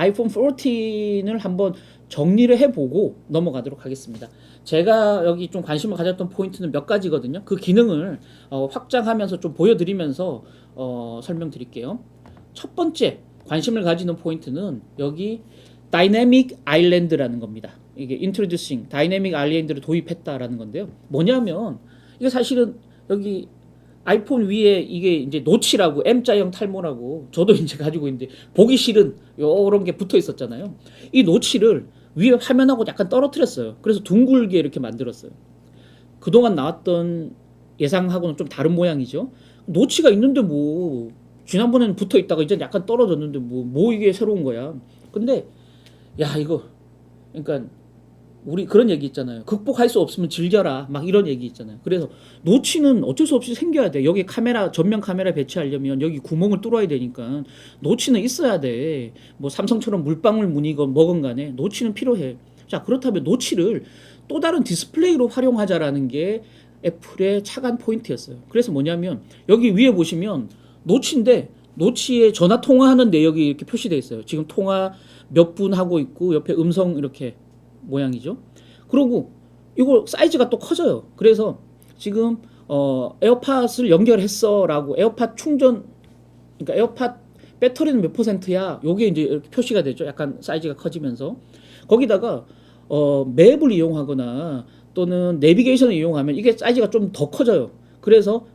아이폰 14을 한번 정리를 해보고 넘어가도록 하겠습니다. 제가 여기 좀 관심을 가졌던 포인트는 몇 가지거든요. 그 기능을 확장하면서 좀 보여드리면서 설명드릴게요. 첫 번째 관심을 가지는 포인트는 여기 다이내믹 아일랜드라는 겁니다. 이게 introducing 다이내믹 아일랜드를 도입했다라는 건데요. 뭐냐면 이게 사실은 여기 아이폰 위에 이게 이제 노치라고 M자형 탈모라고 저도 이제 가지고 있는데 보기 싫은 요런 게 붙어 있었잖아요. 이 노치를 위에 화면하고 약간 떨어뜨렸어요. 그래서 둥글게 이렇게 만들었어요. 그동안 나왔던 예상하고는 좀 다른 모양이죠. 노치가 있는데 뭐 지난번에는 붙어 있다가 이제 약간 떨어졌는데 뭐 이게 새로운 거야. 근데 야 이거 그러니까 우리 그런 얘기 있잖아요. 극복할 수 없으면 즐겨라. 막 이런 얘기 있잖아요. 그래서 노치는 어쩔 수 없이 생겨야 돼. 여기 카메라 전면 카메라 배치하려면 여기 구멍을 뚫어야 되니까 노치는 있어야 돼. 뭐 삼성처럼 물방울 무늬건 뭐건 간에 노치는 필요해. 자, 그렇다면 노치를 또 다른 디스플레이로 활용하자라는 게 애플의 차관 포인트였어요. 그래서 뭐냐면 여기 위에 보시면 노치인데 노치에 전화 통화하는 내역이 이렇게 표시되어 있어요. 지금 통화 몇 분 하고 있고 옆에 음성 이렇게 모양이죠. 그리고 이거 사이즈가 또 커져요. 그래서 지금 에어팟을 연결했어라고 에어팟 충전 그러니까 에어팟 배터리는 몇 퍼센트야? 요게 이제 이렇게 표시가 되죠. 약간 사이즈가 커지면서 거기다가 맵을 이용하거나 또는 내비게이션을 이용하면 이게 사이즈가 좀 더 커져요. 그래서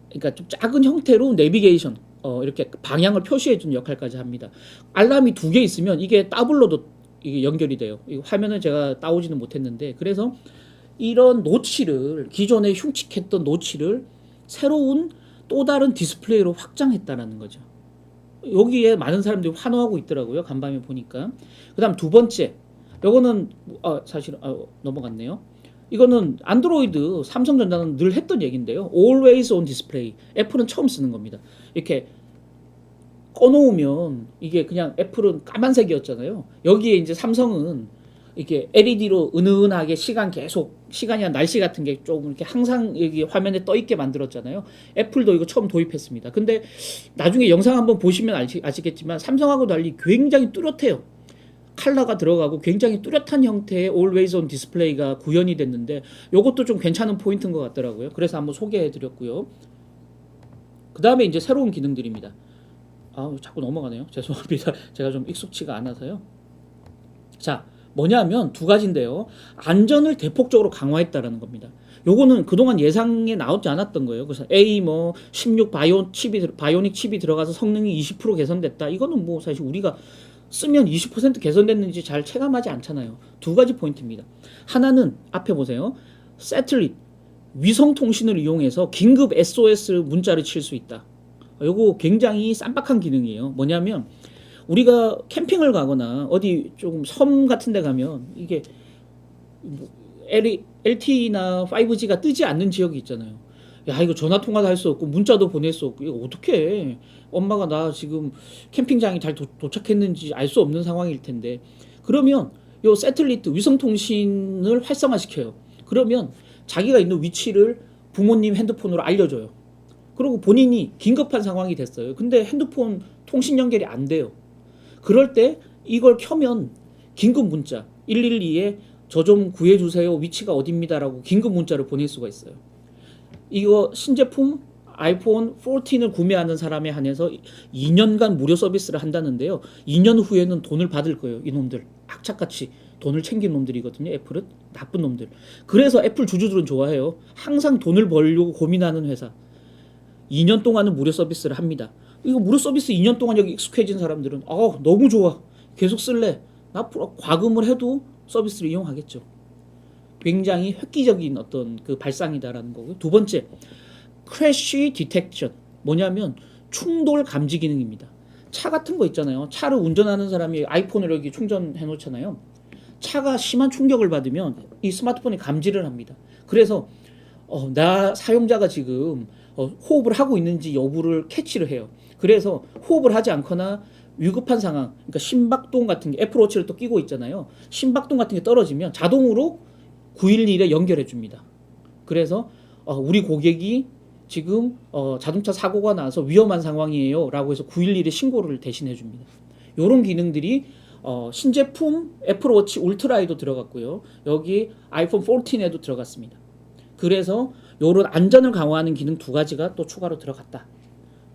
그러니까 좀 작은 형태로 내비게이션 이렇게 방향을 표시해 주는 역할까지 합니다. 알람이 2개 있으면 이게 더블로도 이게 연결이 돼요. 이 화면을 제가 따오지는 못했는데 그래서 이런 노치를 기존에 흉측했던 노치를 새로운 또 다른 디스플레이로 확장했다라는 거죠. 여기에 많은 사람들이 환호하고 있더라고요. 간밤에 보니까. 그다음 두 번째, 요거는 사실 넘어갔네요. 이거는 안드로이드 삼성전자는 늘 했던 얘기인데요. Always on display. 애플은 처음 쓰는 겁니다. 이렇게 꺼놓으면 이게 그냥 애플은 까만색이었잖아요. 여기에 이제 삼성은 이렇게 LED로 은은하게 시간이나 날씨 같은 게 조금 이렇게 항상 여기 화면에 떠 있게 만들었잖아요. 애플도 이거 처음 도입했습니다. 근데 나중에 영상 한번 보시면 아시겠지만 삼성하고 달리 굉장히 뚜렷해요. 컬러가 들어가고 굉장히 뚜렷한 형태의 Always on 디스플레이가 구현이 됐는데 이것도 좀 괜찮은 포인트인 것 같더라고요. 그래서 한번 소개해 드렸고요. 그 다음에 이제 새로운 기능들입니다. 자꾸 넘어가네요. 죄송합니다. 제가 좀 익숙치가 않아서요. 자, 뭐냐면 두 가지인데요. 안전을 대폭적으로 강화했다라는 겁니다. 요거는 그동안 예상에 나오지 않았던 거예요. 그래서 A16 바이오닉 칩이 들어가서 성능이 20% 개선됐다. 이거는 뭐 사실 우리가 쓰면 20% 개선됐는지 잘 체감하지 않잖아요. 두 가지 포인트입니다. 하나는 앞에 보세요. 새틀릿 위성 통신을 이용해서 긴급 SOS 문자를 칠 수 있다. 요거 굉장히 쌈박한 기능이에요. 뭐냐면 우리가 캠핑을 가거나 어디 조금 섬 같은 데 가면 이게 LTE나 5G가 뜨지 않는 지역이 있잖아요. 야, 이거 전화 통화도 할 수 없고 문자도 보낼 수 없고 이거 어떡해. 엄마가 나 지금 캠핑장이 잘 도착했는지 알 수 없는 상황일 텐데. 그러면 요 새틀리트 위성 통신을 활성화시켜요. 그러면 자기가 있는 위치를 부모님 핸드폰으로 알려줘요. 그리고 본인이 긴급한 상황이 됐어요. 근데 핸드폰 통신 연결이 안 돼요. 그럴 때 이걸 켜면 긴급 문자 112에 저 좀 구해주세요. 위치가 어딥니다라고 긴급 문자를 보낼 수가 있어요. 이거 신제품 아이폰 14을 구매하는 사람에 한해서 2년간 무료 서비스를 한다는데요. 2년 후에는 돈을 받을 거예요. 이놈들 악착같이 돈을 챙긴 놈들이거든요. 애플은 나쁜 놈들. 그래서 애플 주주들은 좋아해요. 항상 돈을 벌려고 고민하는 회사. 2년 동안은 무료 서비스를 합니다. 이거 무료 서비스 2년 동안 여기 익숙해진 사람들은 너무 좋아. 계속 쓸래. 앞으로 과금을 해도 서비스를 이용하겠죠. 굉장히 획기적인 어떤 그 발상이다라는 거고요. 두 번째, 크래쉬 디텍션. 뭐냐면 충돌 감지 기능입니다. 차 같은 거 있잖아요. 차를 운전하는 사람이 아이폰을 여기 충전해 놓잖아요. 차가 심한 충격을 받으면 이 스마트폰이 감지를 합니다. 그래서 나 사용자가 지금 호흡을 하고 있는지 여부를 캐치를 해요. 그래서 호흡을 하지 않거나 위급한 상황, 그러니까 심박동 같은 게 애플워치를 또 끼고 있잖아요. 심박동 같은 게 떨어지면 자동으로 911에 연결해 줍니다. 그래서 우리 고객이 지금 자동차 사고가 나서 위험한 상황이에요 라고 해서 911에 신고를 대신해 줍니다. 요런 기능들이 신제품 애플워치 울트라에도 들어갔고요. 여기 아이폰 14에도 들어갔습니다. 그래서 요런 안전을 강화하는 기능 두 가지가 또 추가로 들어갔다.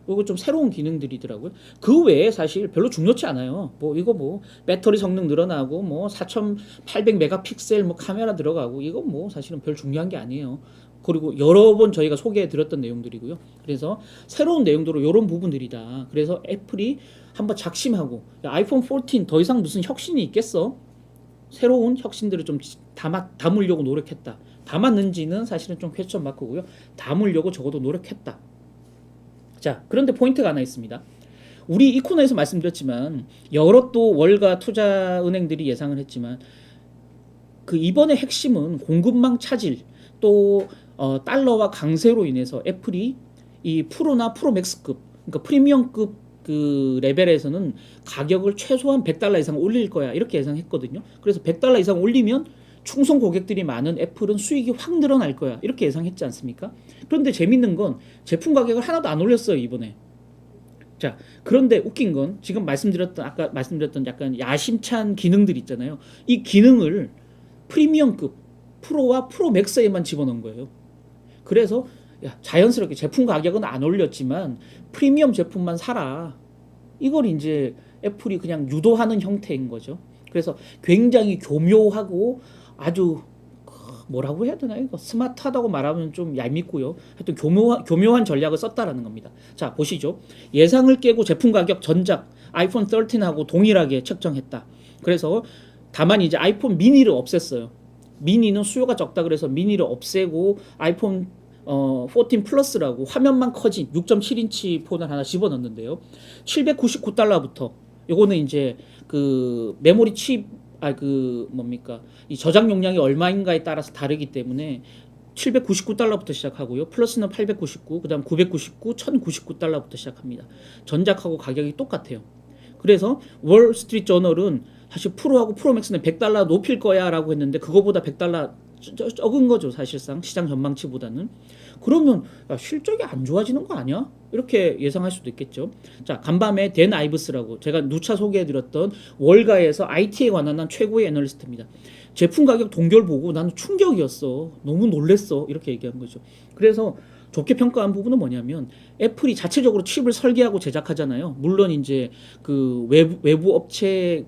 이거 좀 새로운 기능들이더라고요. 그 외에 사실 별로 중요치 않아요. 뭐 이거 뭐 배터리 성능 늘어나고 뭐 4800 메가픽셀 뭐 카메라 들어가고 이거 뭐 사실은 별 중요한 게 아니에요. 그리고 여러 번 저희가 소개해 드렸던 내용들이고요. 그래서 새로운 내용들로 이런 부분들이다. 그래서 애플이 한번 작심하고 아이폰 14 더 이상 무슨 혁신이 있겠어? 새로운 혁신들을 좀 담으려고 노력했다. 담았는지는 사실은 좀 퀘스천 마크고요. 담으려고 적어도 노력했다. 자, 그런데 포인트가 하나 있습니다. 우리 이 코너에서 말씀드렸지만 여러 또 월가 투자은행들이 예상을 했지만 그 이번의 핵심은 공급망 차질 또 달러와 강세로 인해서 애플이 이 프로나 프로맥스급 그러니까 프리미엄급 그 레벨에서는 가격을 최소한 $100 이상 올릴 거야 이렇게 예상했거든요. 그래서 $100 이상 올리면 충성 고객들이 많은 애플은 수익이 확 늘어날 거야 이렇게 예상했지 않습니까? 그런데 재밌는 건 제품 가격을 하나도 안 올렸어요 이번에. 자, 그런데 웃긴 건 지금 아까 말씀드렸던 약간 야심찬 기능들 있잖아요. 이 기능을 프리미엄급 프로와 프로 맥스에만 집어넣은 거예요. 그래서 자연스럽게 제품 가격은 안 올렸지만 프리미엄 제품만 사라. 이걸 이제 애플이 그냥 유도하는 형태인 거죠. 그래서 굉장히 교묘하고 아주 뭐라고 해야 되나 이거 스마트하다고 말하면 좀 얄밉고요. 하여튼 교묘한 전략을 썼다라는 겁니다. 자, 보시죠. 예상을 깨고 제품 가격 전작 아이폰 13하고 동일하게 책정했다. 그래서 다만 이제 아이폰 미니를 없앴어요. 미니는 수요가 적다 그래서 미니를 없애고 아이폰 14 플러스라고 화면만 커진 6.7인치 폰을 하나 집어넣는데요. $799부터 요거는 이제 그 메모리 칩 이 저장 용량이 얼마인가에 따라서 다르기 때문에 $799부터 시작하고요. 플러스는 899, 그다음 999, $1099부터 시작합니다. 전작하고 가격이 똑같아요. 그래서 월스트리트 저널은 사실 프로하고 프로맥스는 $100 높일 거야라고 했는데 그거보다 $100 적은 거죠. 사실상 시장 전망치보다는. 그러면 실적이 안 좋아지는 거 아니야? 이렇게 예상할 수도 있겠죠. 자, 간밤에 댄 아이브스라고 제가 누차 소개해드렸던 월가에서 IT에 관한 한 최고의 애널리스트입니다. 제품 가격 동결 보고 나는 충격이었어. 너무 놀랬어. 이렇게 얘기한 거죠. 그래서 좋게 평가한 부분은 뭐냐면 애플이 자체적으로 칩을 설계하고 제작하잖아요. 물론 이제 그 외부 업체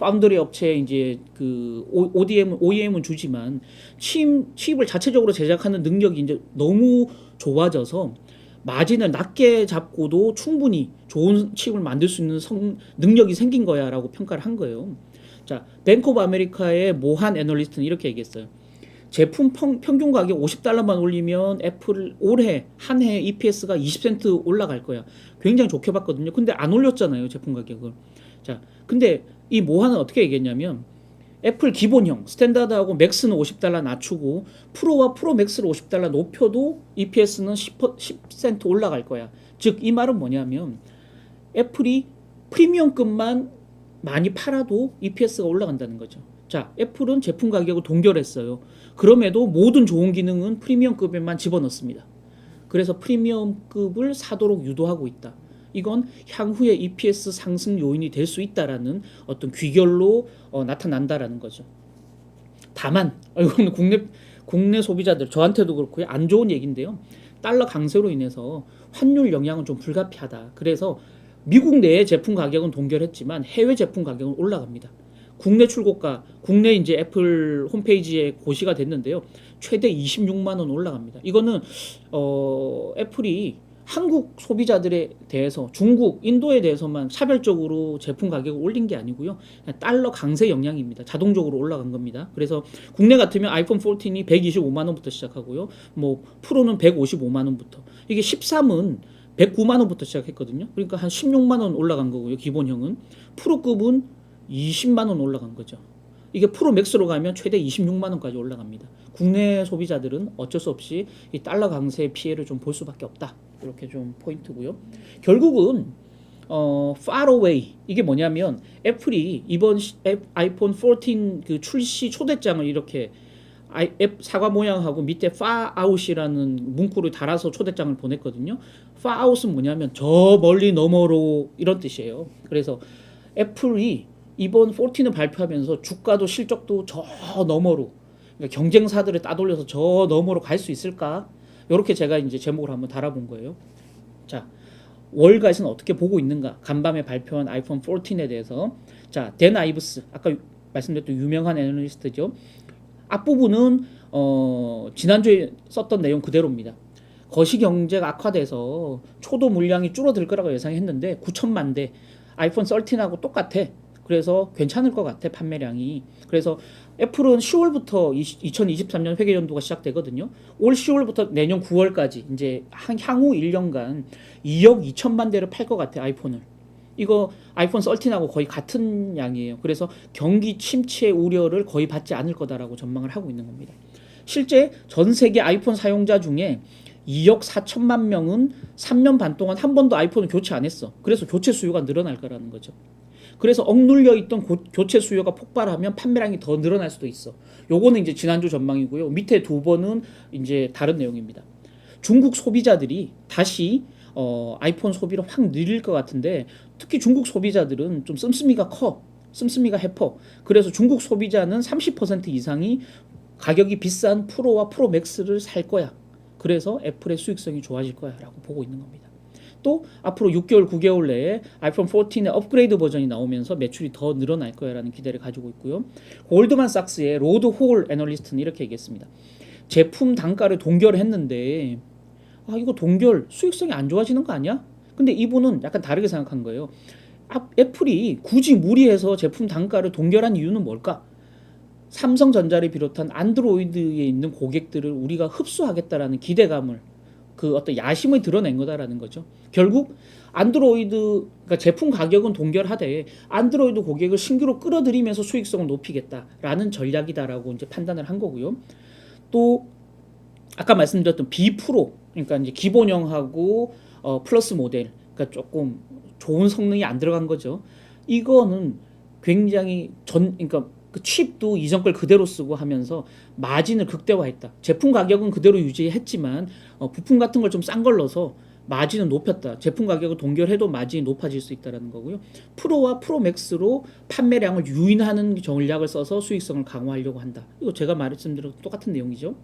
파운드리 업체에 이제 그 OEM은 주지만 칩을 자체적으로 제작하는 능력이 이제 너무 좋아져서 마진을 낮게 잡고도 충분히 좋은 칩을 만들 수 있는 능력이 생긴 거야라고 평가를 한 거예요. 자, 뱅크 오브 아메리카의 모한 애널리스트는 이렇게 얘기했어요. 제품 평균 가격 $50만 올리면 애플 올해 한 해 EPS가 20센트 올라갈 거야. 굉장히 좋게 봤거든요. 근데 안 올렸잖아요, 제품 가격을. 자, 근데 이 모한은 어떻게 얘기했냐면 애플 기본형 스탠다드하고 맥스는 $50 낮추고 프로와 프로 맥스를 $50 높여도 EPS는 10센트 올라갈 거야. 즉 이 말은 뭐냐면 애플이 프리미엄급만 많이 팔아도 EPS가 올라간다는 거죠. 자, 애플은 제품 가격을 동결했어요. 그럼에도 모든 좋은 기능은 프리미엄급에만 집어넣습니다. 그래서 프리미엄급을 사도록 유도하고 있다. 이건 향후에 EPS 상승 요인이 될 수 있다라는 어떤 귀결로 나타난다라는 거죠. 다만 이거는 국내 소비자들 저한테도 그렇고요. 안 좋은 얘기인데요. 달러 강세로 인해서 환율 영향은 좀 불가피하다. 그래서 미국 내의 제품 가격은 동결했지만 해외 제품 가격은 올라갑니다. 국내 출고가, 국내 이제 애플 홈페이지에 고시가 됐는데요. 최대 26만 원 올라갑니다. 이거는 애플이 한국 소비자들에 대해서 중국, 인도에 대해서만 차별적으로 제품 가격을 올린 게 아니고요. 달러 강세 영향입니다. 자동적으로 올라간 겁니다. 그래서 국내 같으면 아이폰 14이 125만 원부터 시작하고요. 뭐 프로는 155만 원부터. 이게 13은 109만 원부터 시작했거든요. 그러니까 한 16만 원 올라간 거고요. 기본형은. 프로급은 20만 원 올라간 거죠. 이게 프로 맥스로 가면 최대 26만 원까지 올라갑니다. 국내 소비자들은 어쩔 수 없이 이 달러 강세의 피해를 좀 볼 수밖에 없다. 이렇게 좀 포인트고요. 결국은 far away 이게 뭐냐면 애플이 이번 아이폰 14 그 출시 초대장을 이렇게 사과 모양하고 밑에 far out이라는 문구를 달아서 초대장을 보냈거든요. far out은 뭐냐면 저 멀리 너머로 이런 뜻이에요. 그래서 애플이 이번 14을 발표하면서 주가도 실적도 저 너머로, 그러니까 경쟁사들을 따돌려서 저 너머로 갈 수 있을까? 이렇게 제가 이제 제목을 한번 달아본 거예요. 자, 월가에서는 어떻게 보고 있는가? 간밤에 발표한 아이폰 14에 대해서. 자, 댄 아이브스, 아까 말씀드렸던 유명한 애널리스트죠. 앞부분은 지난주에 썼던 내용 그대로입니다. 거시경제가 악화돼서 초도 물량이 줄어들 거라고 예상했는데 9천만 대, 아이폰 13하고 똑같아. 그래서 괜찮을 것 같아, 판매량이. 그래서 애플은 10월부터 2023년 회계연도가 시작되거든요. 올 10월부터 내년 9월까지 이제 향후 1년간 2억 2천만 대를 팔 것 같아, 아이폰을. 이거 아이폰 13하고 거의 같은 양이에요. 그래서 경기 침체 우려를 거의 받지 않을 거다라고 전망을 하고 있는 겁니다. 실제 전 세계 아이폰 사용자 중에 2억 4천만 명은 3년 반 동안 한 번도 아이폰을 교체 안 했어. 그래서 교체 수요가 늘어날 거라는 거죠. 그래서 억눌려 있던 교체 수요가 폭발하면 판매량이 더 늘어날 수도 있어. 요거는 이제 지난주 전망이고요. 밑에 두 번은 이제 다른 내용입니다. 중국 소비자들이 다시 아이폰 소비를 확 늘릴 것 같은데, 특히 중국 소비자들은 좀 씀씀이가 커. 씀씀이가 해퍼. 그래서 중국 소비자는 30% 이상이 가격이 비싼 프로와 프로 맥스를 살 거야. 그래서 애플의 수익성이 좋아질 거야 라고 보고 있는 겁니다. 또 앞으로 6개월, 9개월 내에 아이폰 14의 업그레이드 버전이 나오면서 매출이 더 늘어날 거야라는 기대를 가지고 있고요. 골드만삭스의 로드 홀 애널리스트는 이렇게 얘기했습니다. 제품 단가를 동결했는데 이거 동결 수익성이 안 좋아지는 거 아니야? 근데 이분은 약간 다르게 생각한 거예요. 애플이 굳이 무리해서 제품 단가를 동결한 이유는 뭘까? 삼성전자를 비롯한 안드로이드에 있는 고객들을 우리가 흡수하겠다라는 기대감을, 그 어떤 야심을 드러낸 거다라는 거죠. 결국 안드로이드, 그러니까 제품 가격은 동결하되 안드로이드 고객을 신규로 끌어들이면서 수익성을 높이겠다라는 전략이다라고 이제 판단을 한 거고요. 또 아까 말씀드렸던 B 프로, 그러니까 이제 기본형하고 플러스 모델, 그러니까 조금 좋은 성능이 안 들어간 거죠. 이거는 굉장히 그러니까 그 칩도 이전 걸 그대로 쓰고 하면서 마진을 극대화했다. 제품 가격은 그대로 유지했지만 부품 같은 걸 좀 싼 걸 넣어서 마진은 높였다. 제품 가격을 동결해도 마진이 높아질 수 있다는 거고요. 프로와 프로 맥스로 판매량을 유인하는 전략을 써서 수익성을 강화하려고 한다. 이거 제가 말씀드린 똑같은 내용이죠.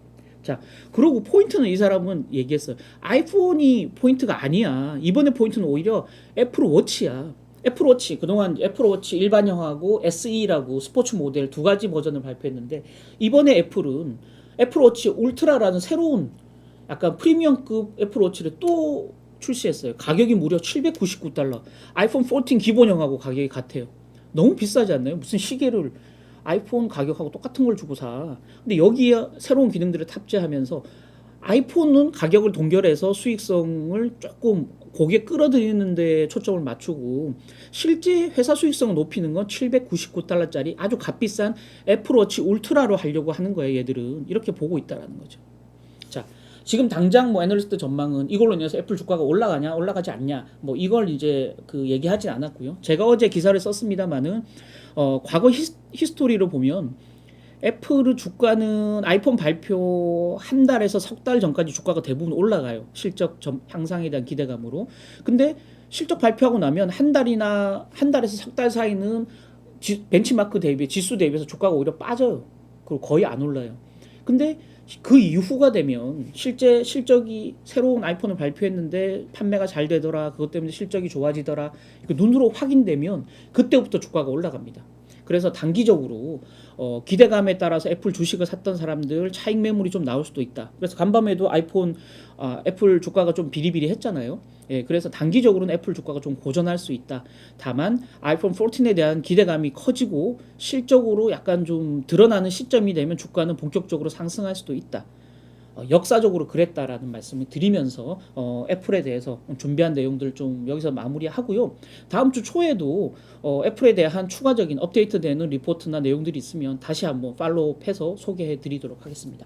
자, 그리고 포인트는 이 사람은 얘기했어요. 아이폰이 포인트가 아니야. 이번에 포인트는 오히려 애플워치야. 애플워치, 그동안 애플워치 일반형하고 SE라고 스포츠 모델 두 가지 버전을 발표했는데, 이번에 애플은 애플워치 울트라라는 새로운 약간 프리미엄급 애플워치를 또 출시했어요. 가격이 무려 $799. 아이폰 14 기본형하고 가격이 같아요. 너무 비싸지 않나요? 무슨 시계를 아이폰 가격하고 똑같은 걸 주고 사. 근데 여기에 새로운 기능들을 탑재하면서 아이폰은 가격을 동결해서 수익성을 조금 고객 끌어들이는 데 초점을 맞추고, 실제 회사 수익성을 높이는 건 $799짜리 아주 값비싼 애플워치 울트라로 하려고 하는 거예요. 얘들은 이렇게 보고 있다라는 거죠. 자, 지금 당장 뭐 애널리스트 전망은 이걸로 인해서 애플 주가가 올라가냐 올라가지 않냐 뭐 이걸 이제 그 얘기하진 않았고요. 제가 어제 기사를 썼습니다만은 과거 히스토리를 보면 애플의 주가는 아이폰 발표 한 달에서 석 달 전까지 주가가 대부분 올라가요. 실적 향상에 대한 기대감으로. 근데 실적 발표하고 나면 한 달에서 석 달 사이는 벤치마크 대비, 지수 대비해서 주가가 오히려 빠져요. 그리고 거의 안 올라요. 근데 그 이후가 되면 실제 실적이, 새로운 아이폰을 발표했는데 판매가 잘 되더라, 그것 때문에 실적이 좋아지더라, 눈으로 확인되면 그때부터 주가가 올라갑니다. 그래서 단기적으로 기대감에 따라서 애플 주식을 샀던 사람들 차익 매물이 좀 나올 수도 있다. 그래서 간밤에도 애플 주가가 좀 비리비리했잖아요. 예, 그래서 단기적으로는 애플 주가가 좀 고전할 수 있다. 다만 아이폰 14에 대한 기대감이 커지고 실적으로 약간 좀 드러나는 시점이 되면 주가는 본격적으로 상승할 수도 있다. 역사적으로 그랬다라는 말씀을 드리면서 애플에 대해서 준비한 내용들 좀 여기서 마무리하고요. 다음 주 초에도 애플에 대한 추가적인 업데이트되는 리포트나 내용들이 있으면 다시 한번 팔로우해서 소개해 드리도록 하겠습니다.